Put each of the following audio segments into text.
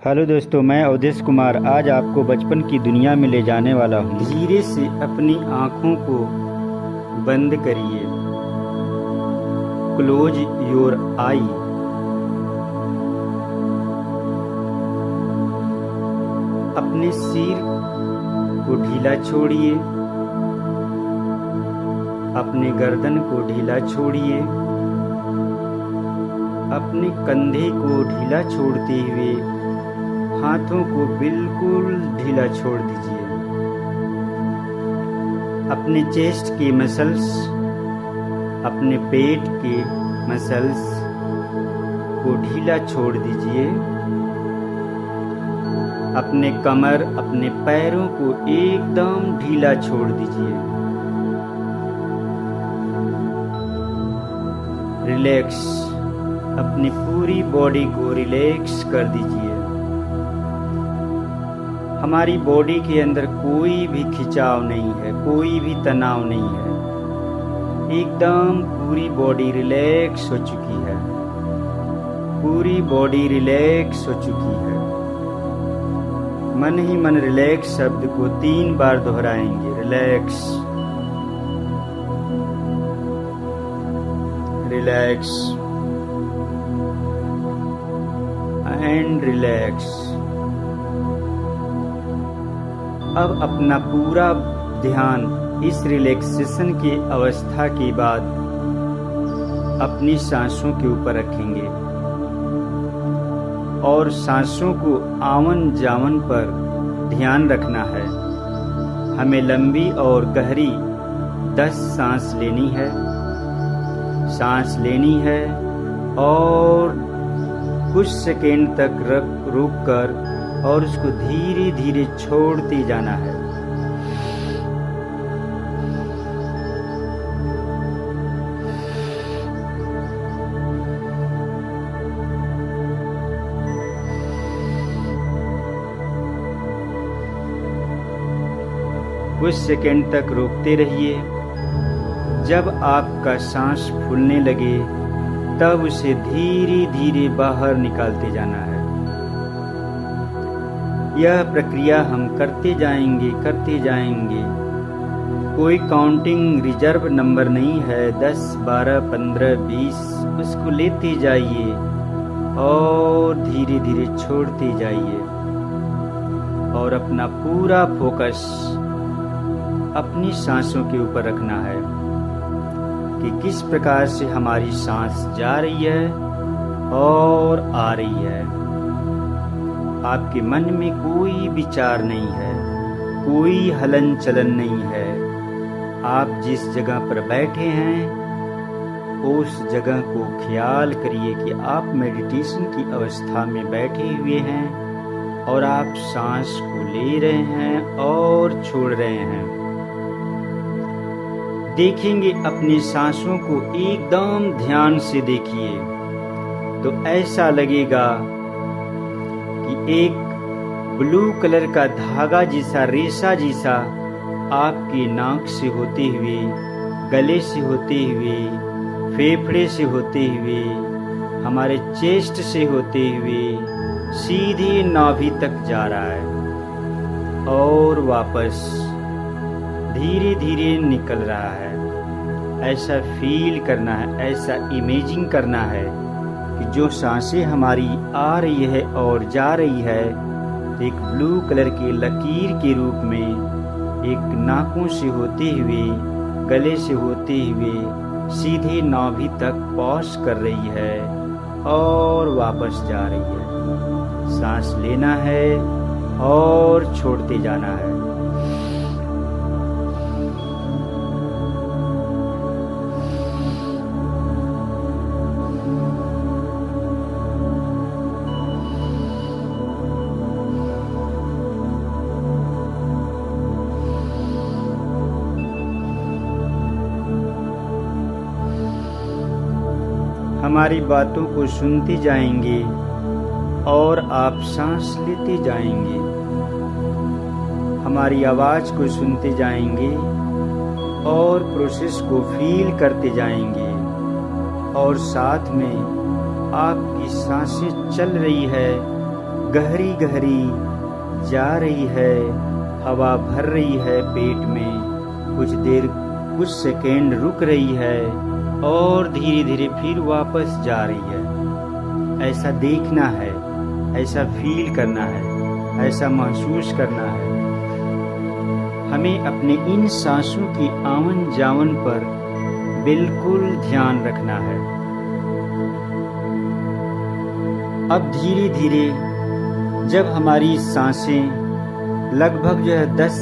Hello दोस्तों, मैं अवधेश कुमार आज आपको बचपन की दुनिया में ले जाने वाला हूँ। धीरे से अपनी आँखों को बंद करिए। क्लोज योर आई। अपने सिर को ढीला छोड़िए। अपने गर्दन को ढीला छोड़िए। अपने कंधे को ढीला छोड़ते हुए हाथों को बिल्कुल ढीला छोड़ दीजिए। अपने चेस्ट के मसल्स, अपने पेट के मसल्स को ढीला छोड़ दीजिए। अपने कमर, अपने पैरों को एकदम ढीला छोड़ दीजिए। रिलैक्स। अपनी पूरी बॉडी को रिलैक्स कर दीजिए। हमारी बॉडी के अंदर कोई भी खिंचाव नहीं है, कोई भी तनाव नहीं है। एकदम पूरी बॉडी रिलैक्स हो चुकी है। पूरी बॉडी रिलैक्स हो चुकी है। मन ही मन रिलैक्स शब्द को 3 बार दोहराएंगे। Relax, relax and relax. अब अपना पूरा ध्यान इस रिलैक्सेशन की अवस्था के बाद अपनी सांसों के ऊपर रखेंगे और सांसों को आवन जावन पर ध्यान रखना है। हमें लंबी और गहरी 10 सांस लेनी है। सांस लेनी है और कुछ सेकेंड तक रुक कर और उसको धीरे धीरे छोड़ते जाना है। कुछ सेकंड तक रोकते रहिए। जब आपका सांस फूलने लगे तब उसे धीरे धीरे बाहर निकालते जाना है। यह प्रक्रिया हम करते जाएंगे। कोई काउंटिंग रिजर्व नंबर नहीं है। 10, 12, 15, 20 उसको लेते जाइए और धीरे धीरे छोड़ते जाइए और अपना पूरा फोकस अपनी सांसों के ऊपर रखना है कि किस प्रकार से हमारी सांस जा रही है और आ रही है। आपके मन में कोई विचार नहीं है, कोई हलन चलन नहीं है। आप जिस जगह पर बैठे हैं उस जगह को ख्याल करिए कि आप मेडिटेशन की अवस्था में बैठे हुए हैं और आप सांस को ले रहे हैं और छोड़ रहे हैं। देखेंगे अपनी सांसों को एकदम ध्यान से देखिए तो ऐसा लगेगा कि एक ब्लू कलर का धागा जैसा, रेशा जैसा आपकी नाक से होते हुए, गले से होते हुए, फेफड़े से होते हुए, हमारे चेस्ट से होते हुए सीधे नाभि तक जा रहा है और वापस धीरे धीरे निकल रहा है। ऐसा फील करना है, ऐसा इमेजिंग करना है कि जो सांसें हमारी आ रही है और जा रही है एक ब्लू कलर के लकीर के रूप में एक नाकों से होते हुए, गले से होते हुए सीधे नाभि तक पास कर रही है और वापस जा रही है। सांस लेना है और छोड़ते जाना है। हमारी बातों को सुनते जाएंगे और आप सांस लेते जाएंगे। हमारी आवाज़ को सुनते जाएंगे और प्रोसेस को फील करते जाएंगे और साथ में आपकी सांसें चल रही है गहरी गहरी जा रही है, हवा भर रही है पेट में, कुछ देर कुछ सेकेंड रुक रही है और धीरे धीरे फिर वापस जा रही है। ऐसा देखना है, ऐसा फील करना है, ऐसा महसूस करना है। हमें अपने इन सांसों की आवन जावन पर बिल्कुल ध्यान रखना है। अब धीरे धीरे जब हमारी सांसें लगभग 10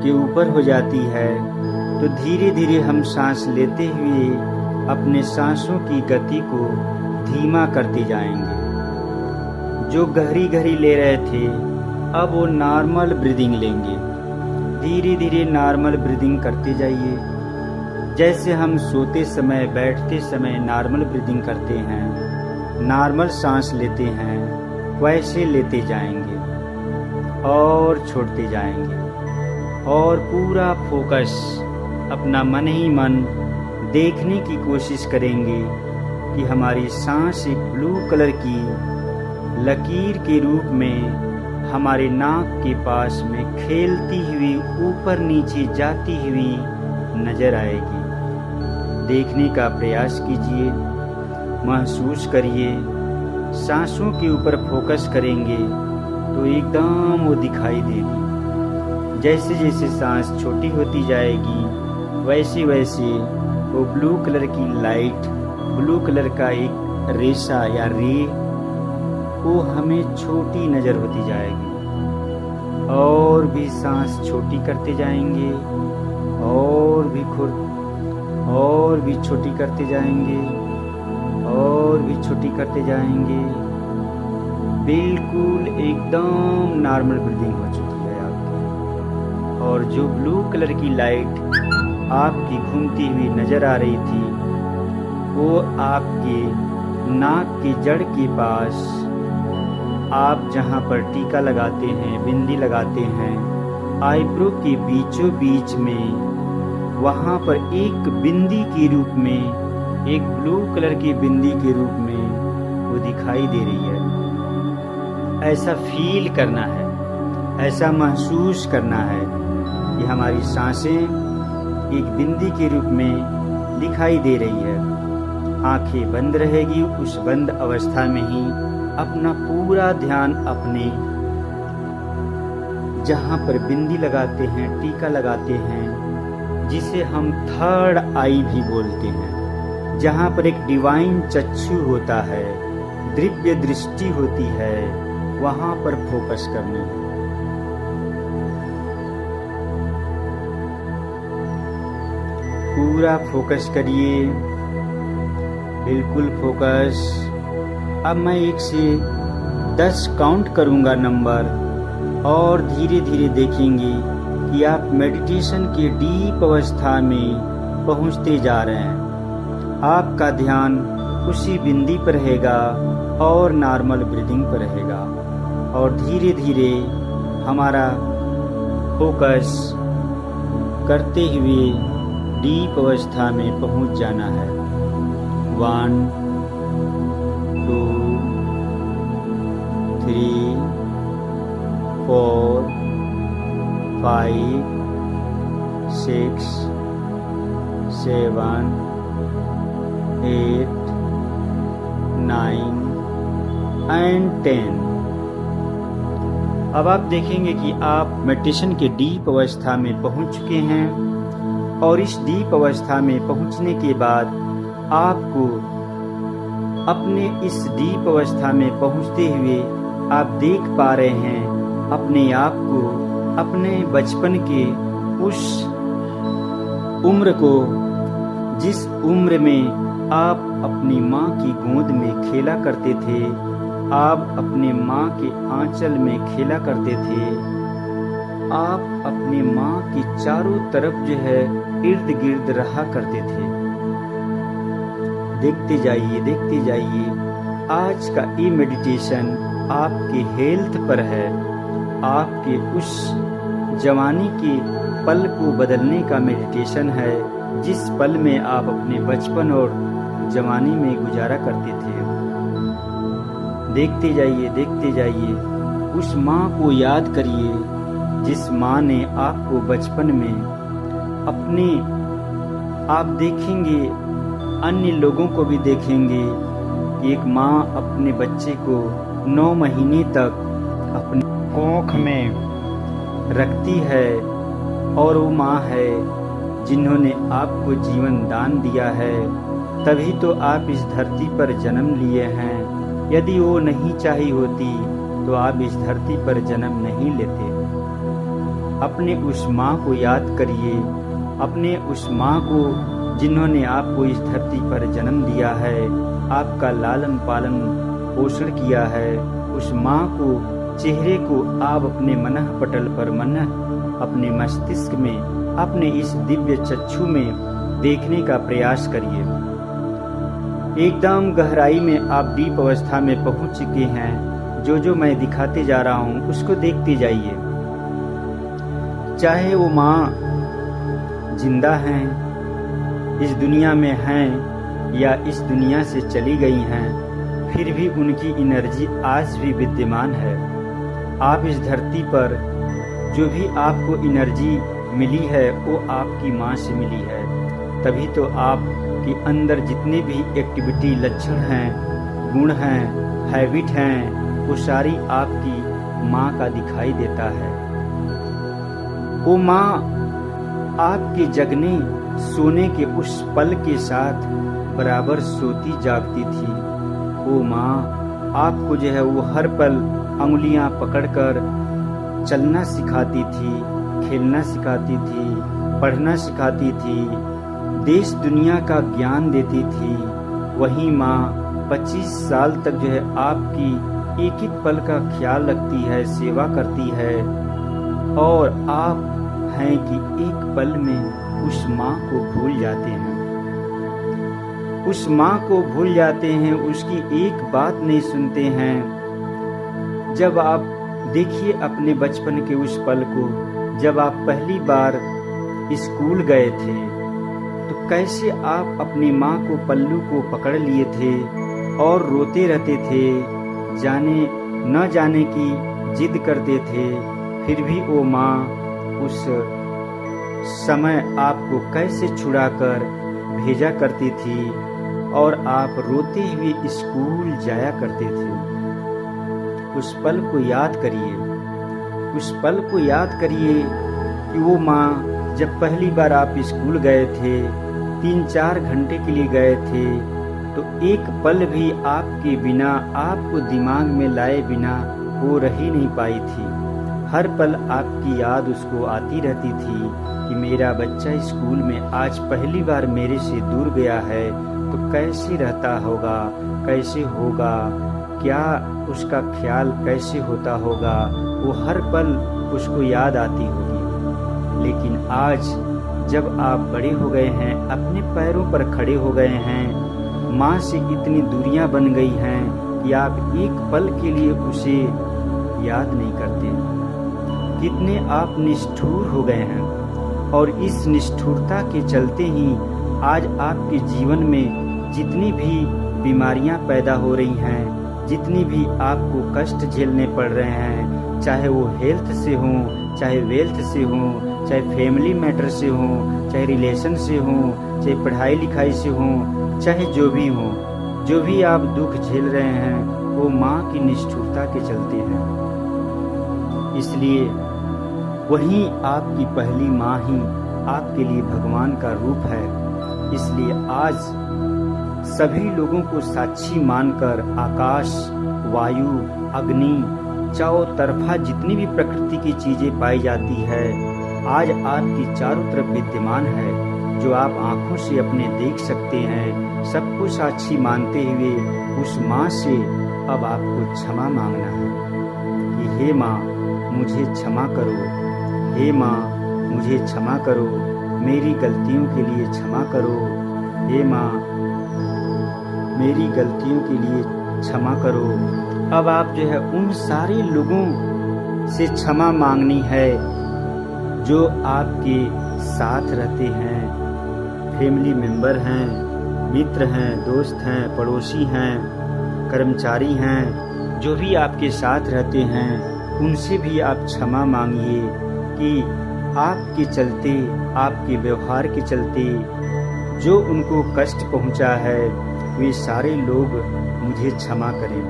के ऊपर हो जाती है, तो धीरे धीरे हम सांस लेते हुए अपने सांसों की गति को धीमा करते जाएंगे। जो गहरी गहरी ले रहे थे, अब वो नॉर्मल ब्रीदिंग लेंगे। धीरे धीरे नॉर्मल ब्रीदिंग करते जाइए। जैसे हम सोते समय, बैठते समय नॉर्मल ब्रीदिंग करते हैं, नॉर्मल सांस लेते हैं, वैसे लेते जाएंगे और छोड़ते जाएंगे। और पूरा फोकस अपना मन ही मन देखने की कोशिश करेंगे कि हमारी सांस एक ब्लू कलर की लकीर के रूप में हमारे नाक के पास में खेलती हुई ऊपर नीचे जाती हुई नजर आएगी। देखने का प्रयास कीजिए, महसूस करिए। सांसों के ऊपर फोकस करेंगे तो एकदम वो दिखाई देगी। जैसे जैसे सांस छोटी होती जाएगी, वैसे वैसे वो ब्लू कलर की लाइट, ब्लू कलर का एक रेशा या रे, वो हमें छोटी नज़र होती जाएगी। और भी सांस छोटी करते जाएंगे, और भी छोटी करते जाएंगे, और भी छोटी करते जाएंगे। बिल्कुल एकदम नॉर्मल ब्रीदिंग हो चुकी है आपकी। और जो ब्लू कलर की लाइट आपकी घूमती हुई नजर आ रही थी, वो आपके नाक की जड़ के पास, आप जहाँ पर टीका लगाते हैं, बिंदी लगाते हैं, आईब्रो के बीचों बीच में, वहाँ पर एक बिंदी के रूप में, एक ब्लू कलर की बिंदी के रूप में वो दिखाई दे रही है। ऐसा फील करना है, ऐसा महसूस करना है कि हमारी सांसें एक बिंदी के रूप में दिखाई दे रही है। आंखें बंद रहेगी। उस बंद अवस्था में ही अपना पूरा ध्यान अपने जहाँ पर बिंदी लगाते हैं, टीका लगाते हैं, जिसे हम थर्ड आई भी बोलते हैं, जहाँ पर एक डिवाइन चक्षु होता है, दिव्य दृष्टि होती है, वहाँ पर फोकस करनी है। पूरा फोकस करिए, बिल्कुल फोकस। अब मैं 1 से 10 काउंट करूँगा नंबर, और धीरे धीरे देखेंगे कि आप मेडिटेशन के डीप अवस्था में पहुँचते जा रहे हैं। आपका ध्यान उसी बिंदी पर रहेगा और नॉर्मल ब्रीदिंग पर रहेगा, और धीरे धीरे हमारा फोकस करते हुए डीप अवस्था में पहुंच जाना है। 1 2 3 4 5 6 7 8 9 एंड 10। अब आप देखेंगे कि आप मेडिटेशन के डीप अवस्था में पहुंच चुके हैं, और इस डीप अवस्था में पहुंचने के बाद आपको अपने इस डीप अवस्था में पहुंचते हुए आप देख पा रहे हैं अपने आप को, अपने बचपन के उस उम्र को, जिस उम्र में आप अपनी माँ की गोद में खेला करते थे, आप अपने माँ के आंचल में खेला करते थे, आप अपनी माँ की चारों तरफ जो है इर्द गिर्द रहा करते थे। देखते जाइए, देखते जाइए। आज का ये मेडिटेशन आपके हेल्थ पर है, आपके उस जवानी के पल को बदलने का मेडिटेशन है, जिस पल में आप अपने बचपन और जवानी में गुजारा करते थे। देखते जाइए, देखते जाइए। उस माँ को याद करिए जिस माँ ने आपको बचपन में अपने, आप देखेंगे अन्य लोगों को भी देखेंगे कि एक माँ अपने बच्चे को 9 महीने तक अपनी कोख में रखती है, और वो माँ है जिन्होंने आपको जीवन दान दिया है, तभी तो आप इस धरती पर जन्म लिए हैं। यदि वो नहीं चाहिए होती तो आप इस धरती पर जन्म नहीं लेते। अपने उस माँ को याद करिए, अपने उस माँ को जिन्होंने आपको इस धरती पर जन्म दिया है, आपका लालन पालन पोषण किया है। उस माँ को, चेहरे को आप अपने मनः पटल पर, अपने मस्तिष्क में, अपने इस दिव्य चक्षु में देखने का प्रयास करिए। एकदम गहराई में आप डीप अवस्था में पहुंच चुके हैं। जो मैं दिखाते जा रहा हूं उसको देखते जाइए। चाहे वो माँ जिंदा हैं, इस दुनिया में हैं, या इस दुनिया से चली गई हैं, फिर भी उनकी एनर्जी आज भी विद्यमान है। आप इस धरती पर जो भी आपको एनर्जी मिली है वो आपकी माँ से मिली है। तभी तो आपके अंदर जितने भी एक्टिविटी, लक्षण हैं, गुण हैं, हैबिट हैं, वो सारी आपकी माँ का दिखाई देता है। वो माँ आपके जगने सोने के उस पल के साथ बराबर सोती जागती थी। वो माँ आपको जो है वो हर पल अंगुलियां पकड़कर चलना सिखाती थी, खेलना सिखाती थी, पढ़ना सिखाती थी, देश दुनिया का ज्ञान देती थी। वही माँ 25 साल तक जो है आपकी एक एक पल का ख्याल रखती है, सेवा करती है, और आप हैं कि एक पल में उस माँ को भूल जाते हैं। उस माँ को भूल जाते हैं, उसकी एक बात नहीं सुनते हैं। जब आप देखिए अपने बचपन के उस पल को, जब आप पहली बार स्कूल गए थे तो कैसे आप अपनी माँ को, पल्लू को पकड़ लिए थे और रोते रहते थे, जाने न जाने की जिद करते थे। फिर भी वो माँ उस समय आपको कैसे छुड़ाकर भेजा करती थी और आप रोते हुए स्कूल जाया करते थे। उस पल को याद करिए, उस पल को याद करिए कि वो माँ जब पहली बार आप स्कूल गए थे, 3-4 घंटे के लिए गए थे, तो एक पल भी आपके बिना, आपको दिमाग में लाए बिना वो रह ही नहीं पाई थी। हर पल आपकी याद उसको आती रहती थी कि मेरा बच्चा स्कूल में आज पहली बार मेरे से दूर गया है, तो कैसे रहता होगा, कैसे होगा, क्या उसका ख्याल कैसे होता होगा, वो हर पल उसको याद आती होगी। लेकिन आज जब आप बड़े हो गए हैं, अपने पैरों पर खड़े हो गए हैं, माँ से इतनी दूरियां बन गई हैं कि आप एक पल के लिए उसे याद नहीं करते। कितने आप निष्ठुर हो गए हैं, और इस निष्ठुरता के चलते ही आज आपके जीवन में जितनी भी बीमारियां पैदा हो रही हैं, जितनी भी आपको कष्ट झेलने पड़ रहे हैं, चाहे वो हेल्थ से हो, चाहे वेल्थ से हो, चाहे फैमिली मैटर से हो, चाहे रिलेशन से हो, चाहे पढ़ाई लिखाई से हो, चाहे जो भी हो, जो भी आप दुख झेल रहे हैं वो माँ की निष्ठुरता के चलते हैं। इसलिए वही आपकी पहली माँ ही आपके लिए भगवान का रूप है। इसलिए आज सभी लोगों को साक्षी मानकर आकाश, वायु, अग्नि, चारों तरफा जितनी भी प्रकृति की चीजें पाई जाती है आज आपकी चारों तरफ विद्यमान है, जो आप आंखों से अपने देख सकते हैं। सबको साक्षी मानते हुए उस माँ से अब आपको क्षमा मांगना है कि हे माँ मुझे क्षमा करो, हे माँ मुझे क्षमा करो, मेरी गलतियों के लिए क्षमा करो, हे माँ मेरी गलतियों के लिए क्षमा करो। अब आप जो है उन सारे लोगों से क्षमा मांगनी है जो आपके साथ रहते हैं, फैमिली मेंबर हैं, मित्र हैं, दोस्त हैं, पड़ोसी हैं, कर्मचारी हैं, जो भी आपके साथ रहते हैं उनसे भी आप क्षमा मांगिए कि आपके चलते, आपके व्यवहार के चलते जो उनको कष्ट पहुंचा है वे सारे लोग मुझे क्षमा करें।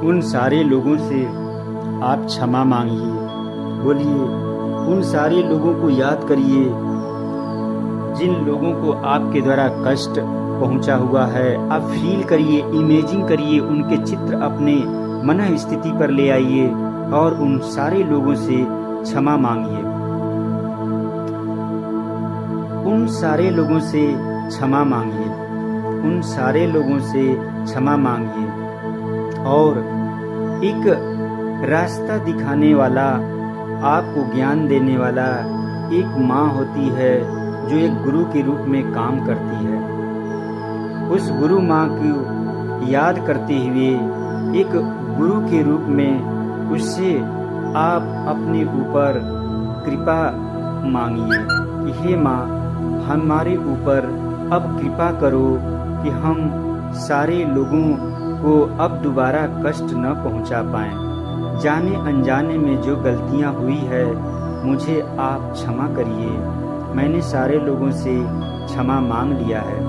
उन सारे लोगों से आप क्षमा मांगिए। बोलिए, उन सारे लोगों को याद करिए जिन लोगों को आपके द्वारा कष्ट पहुंचा हुआ है। आप फील करिए, इमेजिन करिए, उनके चित्र अपने मन स्थिति पर ले आइए और उन सारे लोगों से क्षमा मांगिए। उन सारे लोगों से क्षमा मांगिए, उन सारे लोगों से क्षमा मांगिए। और एक रास्ता दिखाने वाला, आपको ज्ञान देने वाला एक माँ होती है जो एक गुरु के रूप में काम करती है। उस गुरु माँ को याद करते हुए एक गुरु के रूप में उससे आप अपने ऊपर कृपा मांगिए कि हे माँ, हमारे ऊपर अब कृपा करो कि हम सारे लोगों को अब दोबारा कष्ट न पहुंचा पाएं। जाने अनजाने में जो गलतियां हुई है मुझे आप क्षमा करिए। मैंने सारे लोगों से क्षमा मांग लिया है,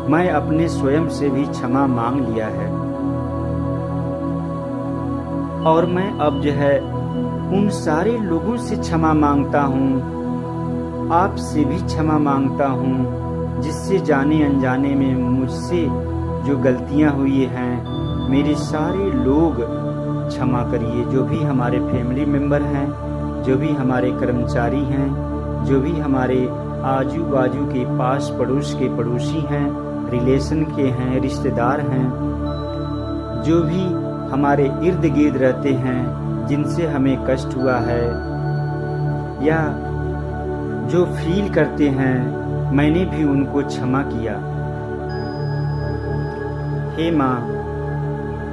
मैं अपने स्वयं से भी क्षमा मांग लिया है और मैं अब जो है उन सारे लोगों से क्षमा मांगता हूँ, आपसे भी क्षमा मांगता हूँ जिससे जाने अनजाने में मुझसे जो गलतियाँ हुई हैं। मेरे सारे लोग क्षमा करिए, जो भी हमारे फैमिली मेंबर हैं, जो भी हमारे कर्मचारी हैं, जो भी हमारे आजू बाजू के पास पड़ोस के पड़ोसी हैं, रिलेशन के हैं, रिश्तेदार हैं, जो भी हमारे इर्द गिर्द रहते हैं जिनसे हमें कष्ट हुआ है या जो फील करते हैं, मैंने भी उनको क्षमा किया। हे माँ,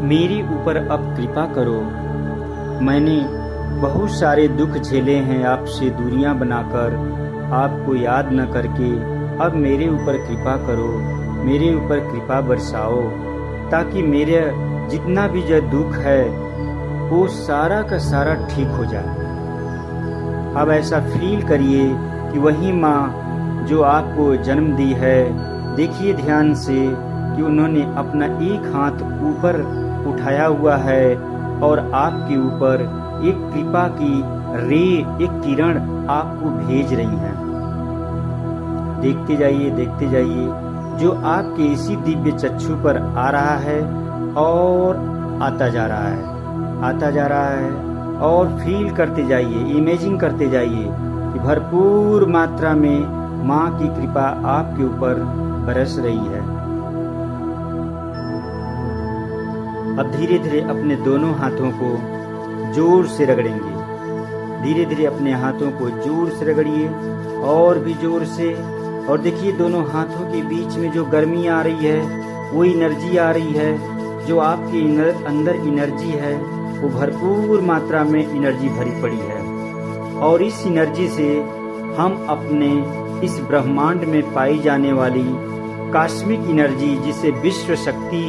मेरे ऊपर अब कृपा करो। मैंने बहुत सारे दुख झेले हैं आपसे दूरियां बनाकर, आपको याद न करके। अब मेरे ऊपर कृपा करो, मेरे ऊपर कृपा बरसाओ ताकि मेरे जितना भी जो दुख है वो सारा का सारा ठीक हो जाए। अब ऐसा फील करिए कि वही माँ जो आपको जन्म दी है, देखिए ध्यान से कि उन्होंने अपना एक हाथ ऊपर उठाया हुआ है और आपके ऊपर एक कृपा की रे, एक किरण आपको भेज रही हैं। देखते जाइए, देखते जाइए, जो आपके इसी दिव्य चक्षु पर आ रहा है और आता जा रहा है, आता जा रहा है। और फील करते जाइए, इमेजिन करते जाइए कि भरपूर मात्रा में माँ की कृपा आपके ऊपर बरस रही है। अब धीरे धीरे अपने दोनों हाथों को जोर से रगड़ेंगे। धीरे धीरे अपने हाथों को जोर से रगड़िए और भी जोर से। और देखिए दोनों हाथों के बीच में जो गर्मी आ रही है, वो एनर्जी आ रही है, जो आपके अंदर एनर्जी है वो भरपूर मात्रा में एनर्जी भरी पड़ी है। और इस एनर्जी से हम अपने इस ब्रह्मांड में पाई जाने वाली कॉस्मिक एनर्जी, जिसे विश्व शक्ति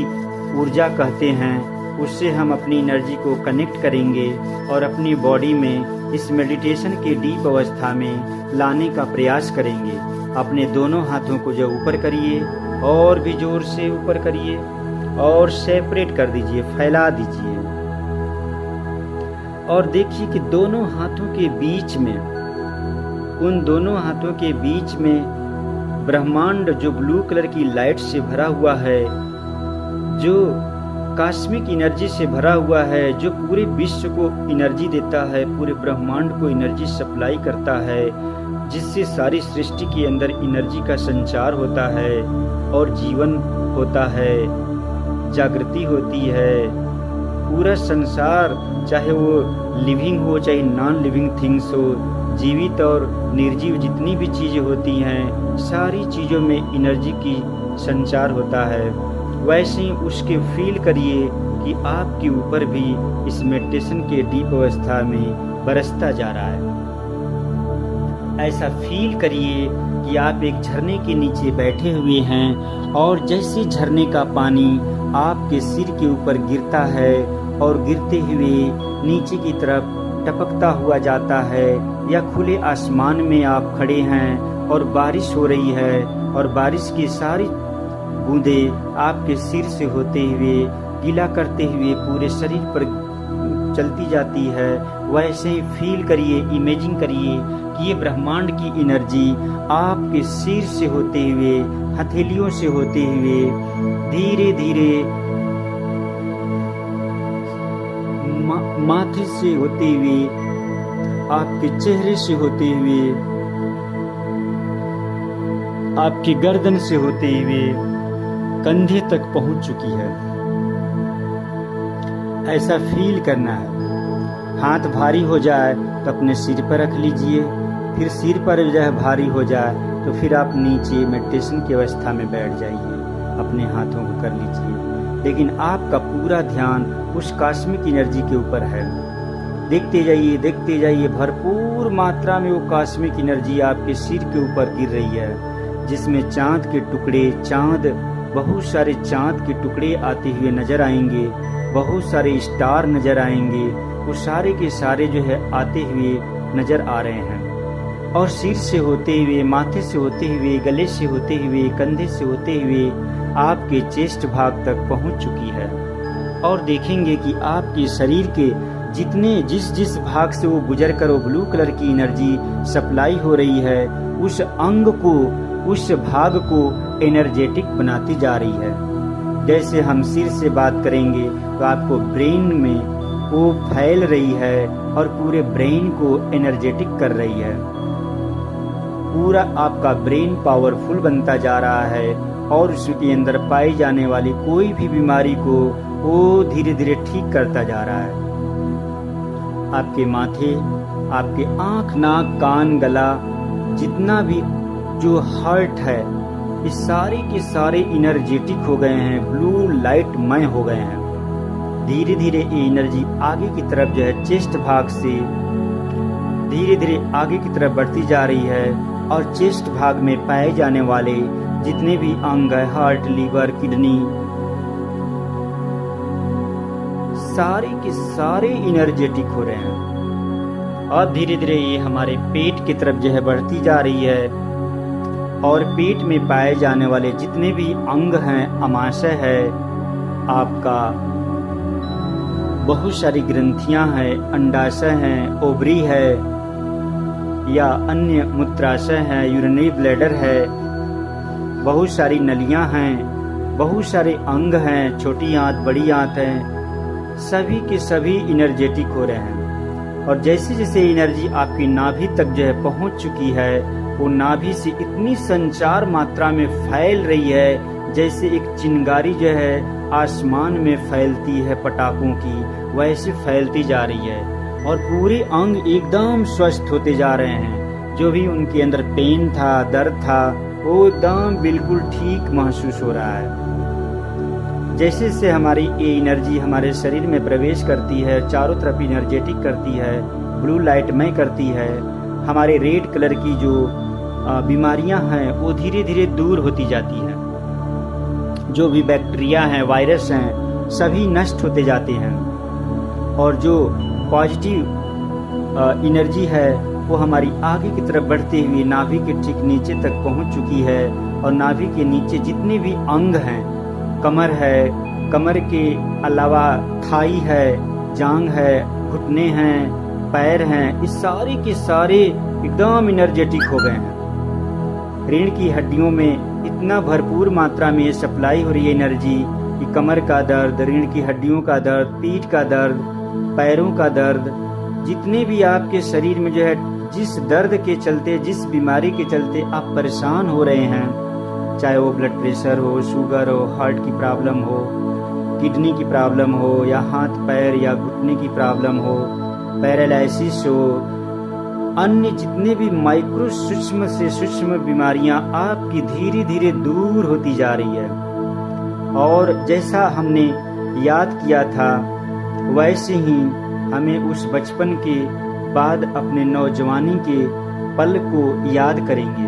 ऊर्जा कहते हैं, उससे हम अपनी एनर्जी को कनेक्ट करेंगे और अपनी बॉडी में इस मेडिटेशन के डीप अवस्था में लाने का प्रयास करेंगे। अपने दोनों हाथों को जो ऊपर करिए और भी जोर से ऊपर करिए और सेपरेट कर दीजिए, फैला दीजिए। और देखिए कि दोनों हाथों के बीच में, उन दोनों हाथों के बीच में ब्रह्मांड जो ब्लू कलर की लाइट से भरा हुआ है, जो कॉस्मिक एनर्जी से भरा हुआ है, जो पूरे विश्व को एनर्जी देता है, पूरे ब्रह्मांड को एनर्जी सप्लाई करता है, जिससे सारी सृष्टि के अंदर एनर्जी का संचार होता है और जीवन होता है, जागृति होती है। पूरा संसार, चाहे वो लिविंग हो चाहे नॉन लिविंग थिंग्स हो, जीवित और निर्जीव जितनी भी चीज़ें होती हैं, सारी चीज़ों में एनर्जी की संचार होता है। वैसे ही उसके फील करिए कि आपके ऊपर भी इस मेडिटेशन के डीप अवस्था में बरसता जा रहा है। ऐसा फील करिए कि आप एक झरने के नीचे बैठे हुए हैं और जैसे झरने का पानी आपके सिर के ऊपर गिरता है और गिरते हुए नीचे की तरफ टपकता हुआ जाता है, या खुले आसमान में आप खड़े हैं और बारिश हो रही है और बारिश की सारी बूंदें आपके सिर से होते हुए गीला करते हुए पूरे शरीर पर चलती जाती है। वैसे ही फील करिए, इमेजिन करिए कि ये ब्रह्मांड की एनर्जी आपके सिर से होते हुए, हथेलियों से होते हुए धीरे धीरे माथे से होते हुए, आपके चेहरे से होते हुए, आपकी गर्दन से होते हुए कंधे तक पहुंच चुकी है। ऐसा फील करना है। हाथ भारी हो जाए तो अपने सिर पर रख लीजिए, फिर सिर पर जो भारी हो जाए तो फिर आप नीचे मेडिटेशन की अवस्था में बैठ जाइए, अपने हाथों को कर लीजिए। लेकिन आपका पूरा ध्यान उस कॉस्मिक एनर्जी के ऊपर है। देखते जाइए, भरपूर मात्रा में वो कॉस्मिक एनर्जी आपके सिर के ऊपर गिर रही है, जिसमें चांद के टुकड़े, बहुत सारे चांद के टुकड़े आते हुए नजर आएंगे, बहुत सारे स्टार नजर आएंगे। वो सारे के सारे जो है आते हुए नजर आ रहे हैं और सिर से होते हुए, माथे से होते हुए, गले से होते हुए, कंधे से होते हुए आपके चेस्ट भाग तक पहुंच चुकी है। और देखेंगे कि आपके शरीर के जिस भाग से वो गुजर कर वो ब्लू कलर की एनर्जी सप्लाई हो रही है, उस अंग को, उस भाग को एनर्जेटिक बनाती जा रही है। जैसे हम सिर से बात करेंगे तो आपको ब्रेन में वो फैल रही है और पूरे ब्रेन को एनर्जेटिक कर रही है। पूरा आपका ब्रेन पावरफुल बनता जा रहा है और उसके अंदर पाई जाने वाली कोई भी बीमारी को वो धीरे धीरे ठीक करता जा रहा है। आपके माथे, आपके आँख, नाक, कान, गला, जितना भी जो हार्ट है, ये सारे के सारे एनर्जेटिक हो गए हैं, ब्लू लाइट मय हो गए हैं। धीरे धीरे ये एनर्जी आगे की तरफ जो है चेस्ट भाग से धीरे धीरे आगे की तरफ बढ़ती जा रही है और चेस्ट भाग में पाए जाने वाले जितने भी अंग है, हार्ट, लीवर, किडनी, सारे के सारे एनर्जेटिक हो रहे हैं। और धीरे धीरे ये हमारे पेट की तरफ जो है बढ़ती जा रही है और पेट में पाए जाने वाले जितने भी अंग हैं, आमाशय है, आपका बहुत सारी ग्रंथियां हैं, अंडाशय हैं, ओवरी है या अन्य मूत्राशय है, यूरिनरी ब्लैडर है, बहुत सारी नलियां हैं, बहुत सारे अंग हैं, छोटी आंत, बड़ी आंत हैं, सभी के सभी एनर्जेटिक हो रहे हैं। और जैसे जैसे एनर्जी आपकी नाभि तक जो है पहुंच चुकी है, वो नाभि से इतनी संचार मात्रा में फैल रही है जैसे एक चिंगारी जो है आसमान में फैलती है पटाखों की, वैसे फैलती जा रही है और पूरे अंग एकदम स्वस्थ होते जा रहे हैं। जो भी उनके अंदर पेन था, दर्द था, वो एकदम बिल्कुल ठीक महसूस हो रहा है। जैसे से हमारी ये एनर्जी हमारे शरीर में प्रवेश करती है, चारों तरफ एनर्जेटिक करती है, ब्लू लाइटमय करती है, हमारे रेड कलर की जो बीमारियां हैं वो धीरे धीरे दूर होती जाती हैं। जो भी बैक्टीरिया हैं, वायरस हैं, सभी नष्ट होते जाते हैं और जो पॉजिटिव एनर्जी है वो हमारी आगे की तरफ बढ़ते हुए नाभि के ठीक नीचे तक पहुंच चुकी है। और नाभि के नीचे जितने भी अंग हैं, कमर है, कमर के अलावा थाई है, जांघ है, घुटने हैं, पैर हैं, इस सारे के सारे एकदम एनर्जेटिक हो गए हैं। रीढ़ की हड्डियों में इतना भरपूर मात्रा में सप्लाई हो रही है एनर्जी कि कमर का दर्द, रीढ़ की हड्डियों का दर्द, पीठ का दर्द, पैरों का दर्द, जितने भी आपके शरीर में जो है जिस दर्द के चलते, जिस बीमारी के चलते आप परेशान हो रहे हैं, चाहे वो ब्लड प्रेशर हो, शुगर हो, हार्ट की प्रॉब्लम हो, किडनी की प्रॉब्लम हो, या हाथ पैर या घुटने की प्रॉब्लम हो, पैरालिसिस हो, अन्य जितने भी माइक्रो सूक्ष्म से सूक्ष्म बीमारियां आपकी धीरे धीरे दूर होती जा रही है। और जैसा हमने याद किया था वैसे ही हमें उस बचपन के बाद अपने नौजवानी के पल को याद करेंगे।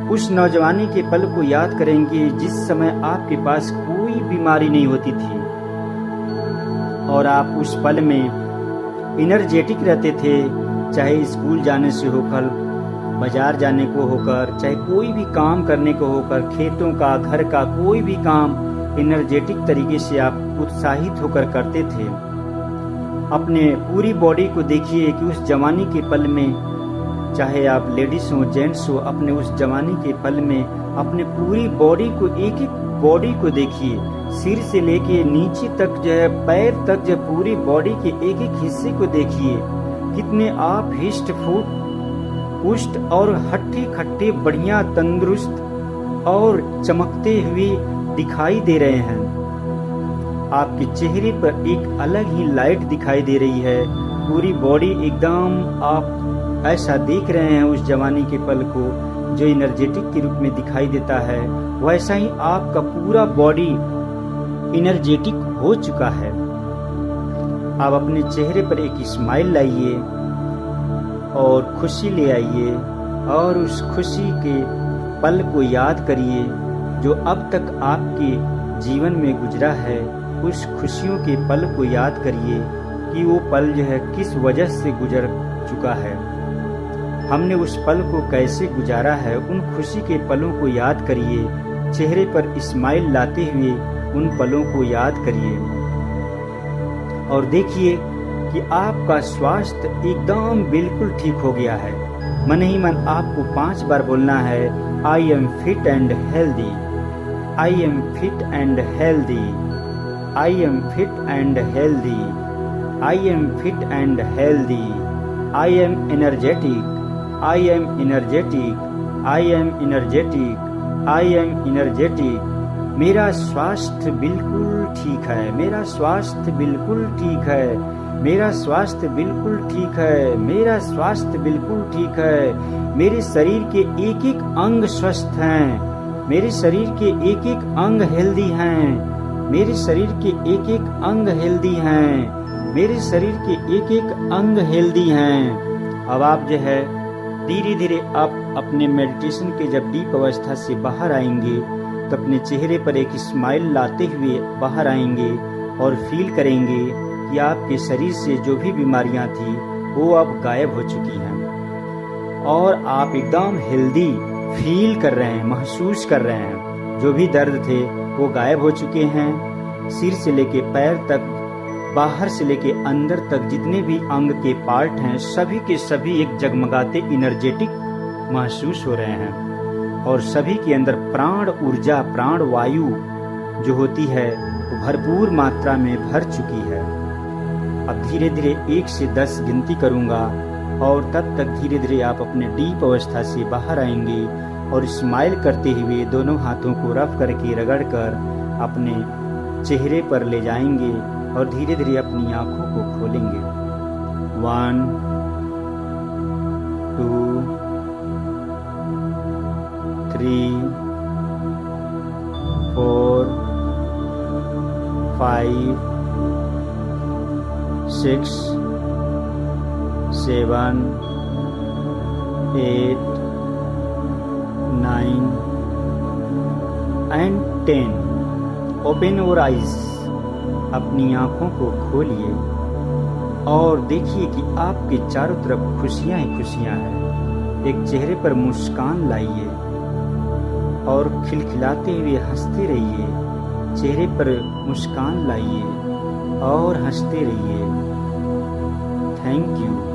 उस नौजवानी के पल को याद करेंगे जिस समय आपके पास कोई कोई बीमारी नहीं होती थी और आप उस पल में एनर्जेटिक रहते थे। चाहे स्कूल जाने से होकर, बाजार जाने को होकर, चाहे कोई भी काम करने को होकर, खेतों का, घर का कोई भी काम एनर्जेटिक तरीके से आप उत्साहित होकर करते थे। अपने पूरी बॉडी को देखिए कि उस जवानी के पल में, चाहे आप लेडीज हो जेंट्स हो, अपने उस जवानी के पल में अपने पूरी बॉडी को, एक एक बॉडी को देखिए, सिर से लेके नीचे तक जो है, पैर तक जो, पूरी बॉडी के एक एक हिस्से को देखिए। कितने आप हिष्ट फुट पुष्ट और हट्टे खट्टे बढ़िया तंदुरुस्त और चमकते हुए दिखाई दे रहे हैं। आपके चेहरे पर एक अलग ही लाइट दिखाई दे रही है। पूरी बॉडी एकदम आप ऐसा देख रहे हैं उस जवानी के पल को जो एनर्जेटिक के रूप में दिखाई देता है। वैसा ही आपका पूरा बॉडी एनर्जेटिक हो चुका है। आप अपने चेहरे पर एक स्माइल लाइए और खुशी ले आइए और उस खुशी के पल को याद करिए जो अब तक आपके जीवन में गुजरा है। उस खुशियों के पल को याद करिए कि वो पल जो है किस वजह से गुजर चुका है, हमने उस पल को कैसे गुजारा है। उन खुशी के पलों को याद करिए, चेहरे पर स्माइल लाते हुए उन पलों को याद करिए और देखिए कि आपका स्वास्थ्य एकदम बिल्कुल ठीक हो गया है। मन ही मन आपको 5 बार बोलना है, I am fit and healthy, I am fit and healthy, I am fit and healthy, I am fit and healthy, I am energetic, I am energetic, I am energetic, I am energetic. मेरा स्वास्थ्य बिल्कुल ठीक है, मेरा स्वास्थ्य बिल्कुल ठीक है, मेरा स्वास्थ्य बिल्कुल ठीक है, मेरा स्वास्थ्य बिल्कुल ठीक है। मेरे शरीर के एक एक अंग स्वस्थ हैं, मेरे शरीर के एक एक अंग हेल्दी हैं, मेरे शरीर के एक एक अंग हेल्दी हैं, मेरे शरीर के एक एक अंग हेल्दी हैं। अब आप जो है धीरे धीरे आप अपने मेडिटेशन के जब डीप अवस्था से बाहर आएंगे तो अपने चेहरे पर एक स्माइल लाते हुए बाहर आएंगे और फील करेंगे कि आपके शरीर से जो भी बीमारियां थी वो अब गायब हो चुकी हैं और आप एकदम हेल्दी फील कर रहे हैं, महसूस कर रहे हैं। जो भी दर्द थे वो गायब हो चुके हैं। सिर से लेके पैर तक, बाहर से लेके अंदर तक जितने भी अंग के पार्ट हैं सभी के सभी एक जगमगाते एनर्जेटिक महसूस हो रहे हैं और सभी के अंदर प्राण ऊर्जा, प्राण वायु जो होती है वो भरपूर मात्रा में भर चुकी है। अब धीरे धीरे 1 से 10 गिनती करूंगा और तब तक धीरे धीरे आप अपने डीप अवस्था से बाहर आएंगे और स्माइल करते हुए दोनों हाथों को रफ करके रगड़ कर अपने चेहरे पर ले जाएंगे और धीरे धीरे अपनी आंखों को खोलेंगे। 1 2 3 4 5 6 7 8 9 and 10। ओपन योर आइज, अपनी आंखों को खोलिए और देखिए कि आपके चारों तरफ खुशियां ही खुशियां हैं। एक चेहरे पर मुस्कान लाइए और खिलखिलाते हुए हंसते रहिए। चेहरे पर मुस्कान लाइए और हंसते रहिए। Thank you.